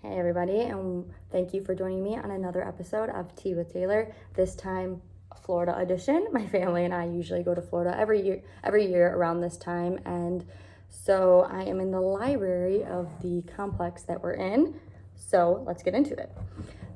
Hey everybody, and thank you for joining me on another episode of Tea with Tayler. This time, Florida edition. My family and I usually go to Florida every year around this time, and so I am in the library of the complex that we're in. So let's get into it.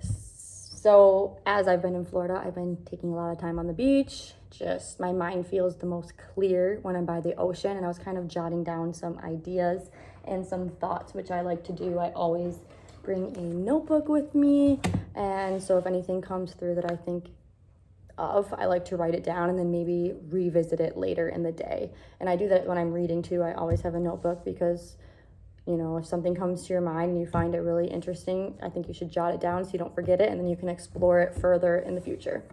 So as I've been in Florida, I've been taking a lot of time on the beach. Just my mind feels the most clear when I'm by the ocean, and I was kind of jotting down some ideas and some thoughts, which I like to do. I always bring a notebook with me, and so if anything comes through that I think of, I like to write it down and then maybe revisit it later in the day. And I do that when I'm reading too. I always have a notebook because, if something comes to your mind and you find it really interesting, I think you should jot it down so you don't forget it, and then you can explore it further in the future.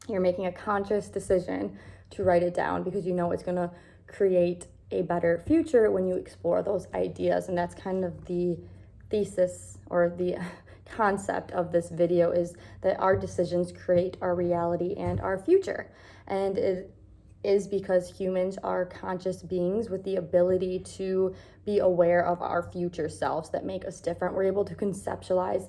You're making a conscious decision to write it down because you know it's going to create a better future when you explore those ideas. And that's kind of the thesis or the concept of this video, is that our decisions create our reality and our future. And it is because humans are conscious beings with the ability to be aware of our future selves that make us different. We're able to conceptualize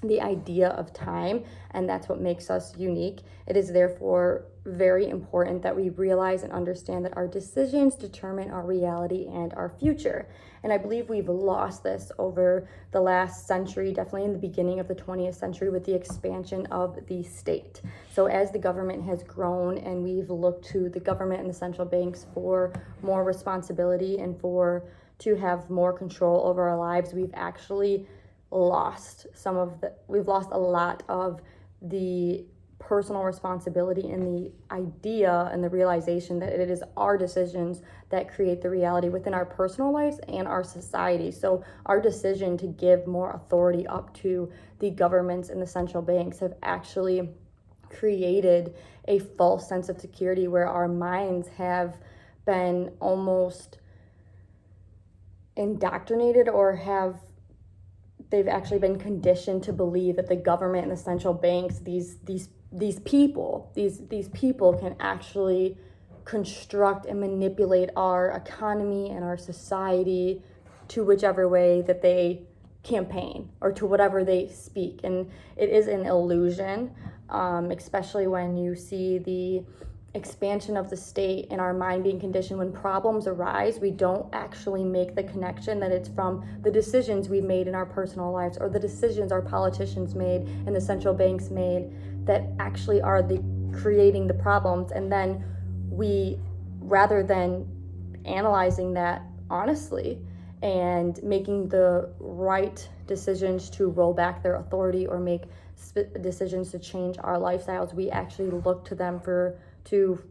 the idea of time, and that's what makes us unique. It is therefore very important that we realize and understand that our decisions determine our reality and our future. And I believe we've lost this over the last century, definitely in the beginning of the 20th century with the expansion of the state. So as the government has grown and we've looked to the government and the central banks for more responsibility and to have more control over our lives, we've actually we've lost a lot of the personal responsibility and the idea and the realization that it is our decisions that create the reality within our personal lives and our society. So our decision to give more authority up to the governments and the central banks have actually created a false sense of security where our minds have been almost indoctrinated, or they've actually been conditioned to believe that the government and the central banks, these people can actually construct and manipulate our economy and our society to whichever way that they campaign or to whatever they speak. And it is an illusion, especially when you see the expansion of the state and our mind being conditioned. When problems arise, we don't actually make the connection that it's from the decisions we've made in our personal lives or the decisions our politicians made and the central banks made that actually are creating the problems. And then we, rather than analyzing that honestly and making the right decisions to roll back their authority or make decisions to change our lifestyles, we actually look to them to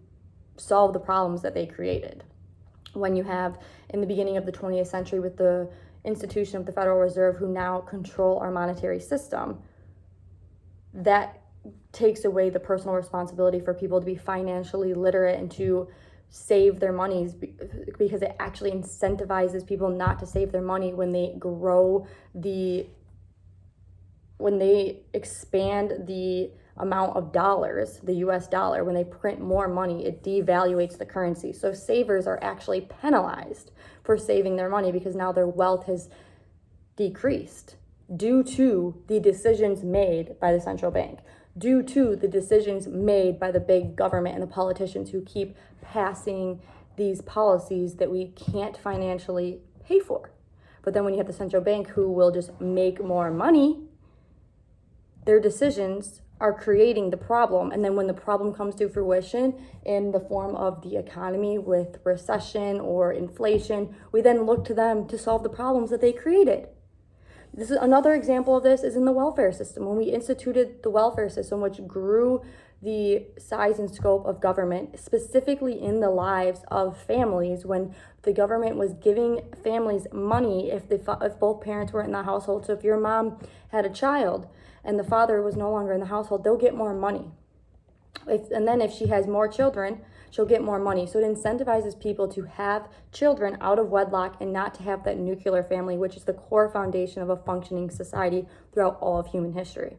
solve the problems that they created. When you have, in the beginning of the 20th century, with the institution of the Federal Reserve, who now control our monetary system, that takes away the personal responsibility for people to be financially literate and to save their monies, because it actually incentivizes people not to save their money when they expand the amount of dollars, the US dollar, when they print more money, it devaluates the currency. So savers are actually penalized for saving their money because now their wealth has decreased due to the decisions made by the central bank, due to the decisions made by the big government and the politicians who keep passing these policies that we can't financially pay for. But then when you have the central bank who will just make more money, their decisions are creating the problem. And then when the problem comes to fruition in the form of the economy with recession or inflation, we then look to them to solve the problems that they created. This is another example of this is in the welfare system. When we instituted the welfare system, which grew the size and scope of government, specifically in the lives of families, when the government was giving families money if both parents were in the household. So if your mom had a child and the father was no longer in the household, they'll get more money. And then if she has more children, she'll get more money. So it incentivizes people to have children out of wedlock and not to have that nuclear family, which is the core foundation of a functioning society throughout all of human history.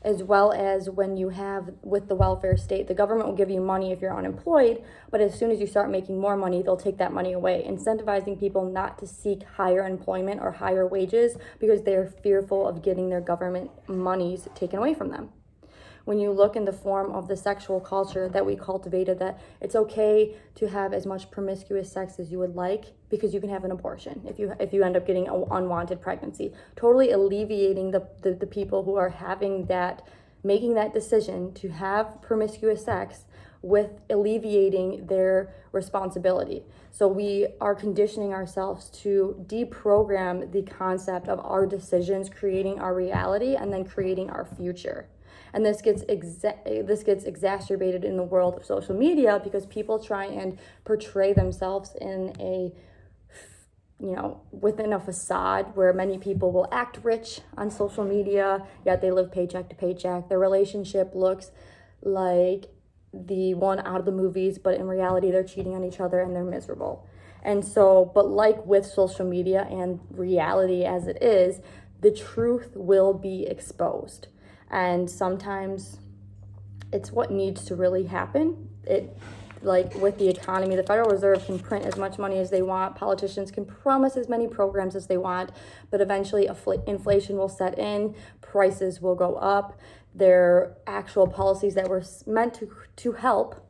as well as when you have with the welfare state, the government will give you money if you're unemployed, but as soon as you start making more money, they'll take that money away, incentivizing people not to seek higher employment or higher wages because they're fearful of getting their government monies taken away from them. When you look in the form of the sexual culture that we cultivated, that it's okay to have as much promiscuous sex as you would like because you can have an abortion if you end up getting an unwanted pregnancy, totally alleviating the people who are making that decision to have promiscuous sex with alleviating their responsibility. So we are conditioning ourselves to deprogram the concept of our decisions, creating our reality and then creating our future. And this gets exacerbated in the world of social media because people try and portray themselves in within a facade where many people will act rich on social media, yet they live paycheck to paycheck. Their relationship looks like the one out of the movies, but in reality, they're cheating on each other and they're miserable. And so, but like with social media and reality as it is, the truth will be exposed. And sometimes it's what needs to really happen. Like with the economy, the Federal Reserve can print as much money as they want. Politicians can promise as many programs as they want, but eventually inflation will set in, prices will go up. Their actual policies that were meant to help,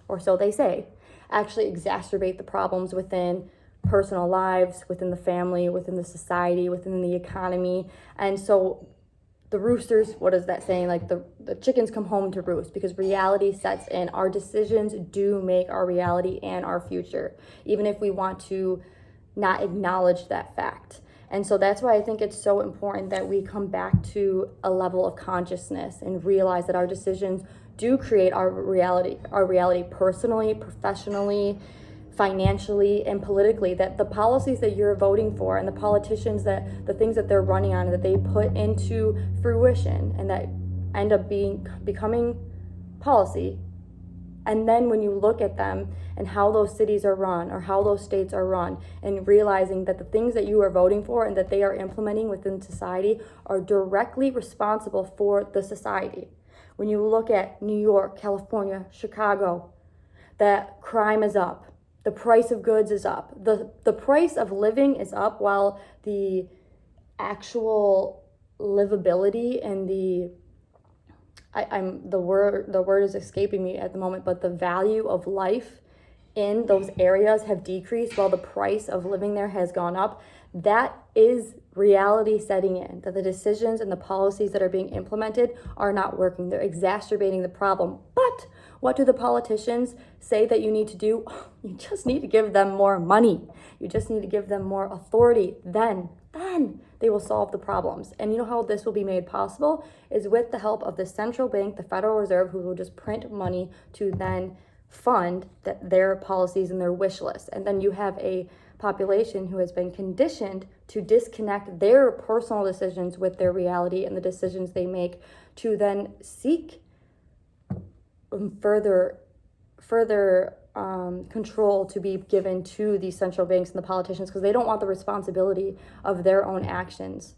or so they say, actually exacerbate the problems within personal lives, within the family, within the society, within the economy. And so the roosters, what is that saying? Like the chickens come home to roost because reality sets in. Our decisions do make our reality and our future, even if we want to not acknowledge that fact. And so that's why I think it's so important that we come back to a level of consciousness and realize that our decisions do create our reality personally, professionally, financially, and politically, that the policies that you're voting for and the politicians, that the things that they're running on, that they put into fruition and that end up becoming policy. And then when you look at them and how those cities are run or how those states are run, and realizing that the things that you are voting for and that they are implementing within society are directly responsible for the society. When you look at New York, California, Chicago, that crime is up. The price of goods is up. The price of living is up while the actual livability and the word is escaping me at the moment, but the value of life in those areas have decreased while the price of living there has gone up. That is reality setting in, that the decisions and the policies that are being implemented are not working. They're exacerbating the problem. But what do the politicians say that you need to do? You just need to give them more money. You just need to give them more authority. Then they will solve the problems. And you know how this will be made possible is with the help of the central bank, the Federal Reserve, who will just print money to then fund their policies and their wish list. And then you have a population who has been conditioned to disconnect their personal decisions with their reality and the decisions they make to then seek further control to be given to the central banks and the politicians, because they don't want the responsibility of their own actions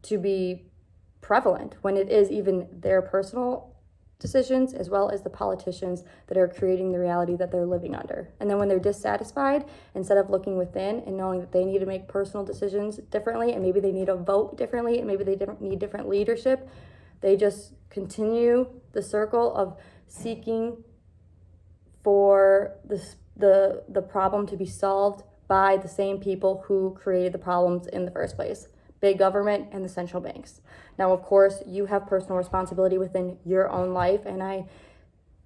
to be prevalent when it is even their personal decisions as well as the politicians that are creating the reality that they're living under. And then when they're dissatisfied, instead of looking within and knowing that they need to make personal decisions differently, and maybe they need to vote differently, and maybe they need different leadership, they just continue the circle of seeking for the problem to be solved by the same people who created the problems in the first place. Big government and the central banks. Now, of course, you have personal responsibility within your own life, and I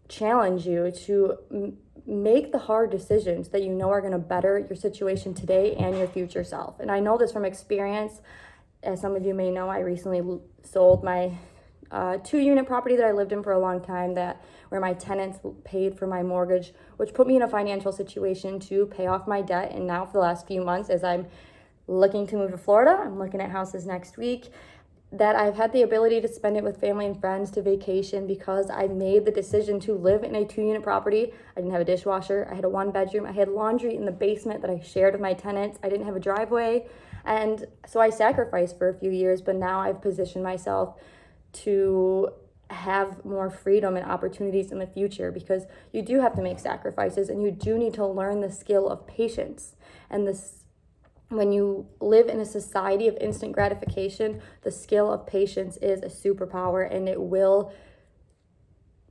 challenge you to make the hard decisions that you know are going to better your situation today and your future self. And I know this from experience. As some of you may know, I recently sold my 2-unit property that I lived in for a long time, where my tenants paid for my mortgage, which put me in a financial situation to pay off my debt. And now for the last few months, as I'm looking to move to Florida, I'm looking at houses next week, that I've had the ability to spend it with family and friends, to vacation, because I made the decision to live in a 2-unit property. I didn't have a dishwasher. I had a 1-bedroom. I had laundry in the basement that I shared with my tenants. I didn't have a driveway. And so I sacrificed for a few years, but now I've positioned myself to have more freedom and opportunities in the future, because you do have to make sacrifices and you do need to learn the skill of patience. And this, when you live in a society of instant gratification, the skill of patience is a superpower, and it will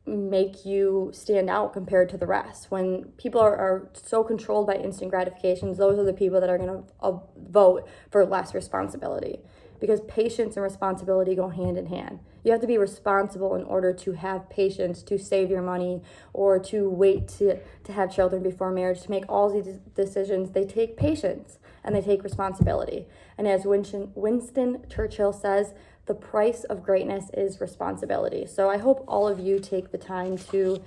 make you stand out compared to the rest. When people are so controlled by instant gratifications, those are the people that are going to vote for less responsibility, because patience and responsibility go hand in hand. You have to be responsible in order to have patience, to save your money, or to wait to have children before marriage, to make all these decisions. They take patience and they take responsibility. And as Winston Churchill says, the price of greatness is responsibility. So I hope all of you take the time to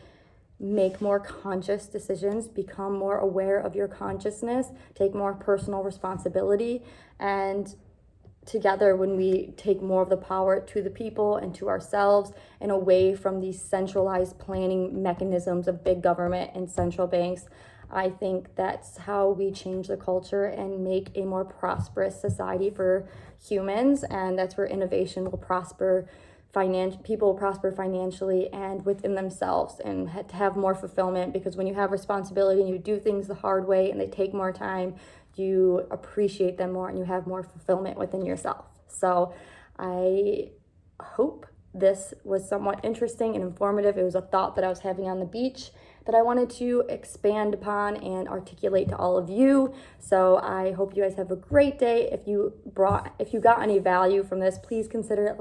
make more conscious decisions, become more aware of your consciousness, take more personal responsibility, and together, when we take more of the power to the people and to ourselves and away from these centralized planning mechanisms of big government and central banks, I think that's how we change the culture and make a more prosperous society for humans. And that's where innovation will prosper. People will prosper financially and within themselves, and to have more fulfillment, because when you have responsibility and you do things the hard way and they take more time, you appreciate them more and you have more fulfillment within yourself. So I hope this was somewhat interesting and informative. It was a thought that I was having on the beach that I wanted to expand upon and articulate to all of you. So I hope you guys have a great day. If you got any value from this, please consider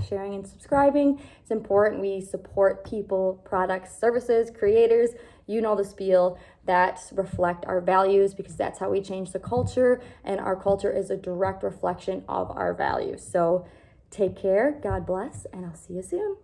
sharing, and subscribing. It's important we support people, products, services, creators, you know the spiel, that reflect our values, because that's how we change the culture, and our culture is a direct reflection of our values. So take care, God bless, and I'll see you soon.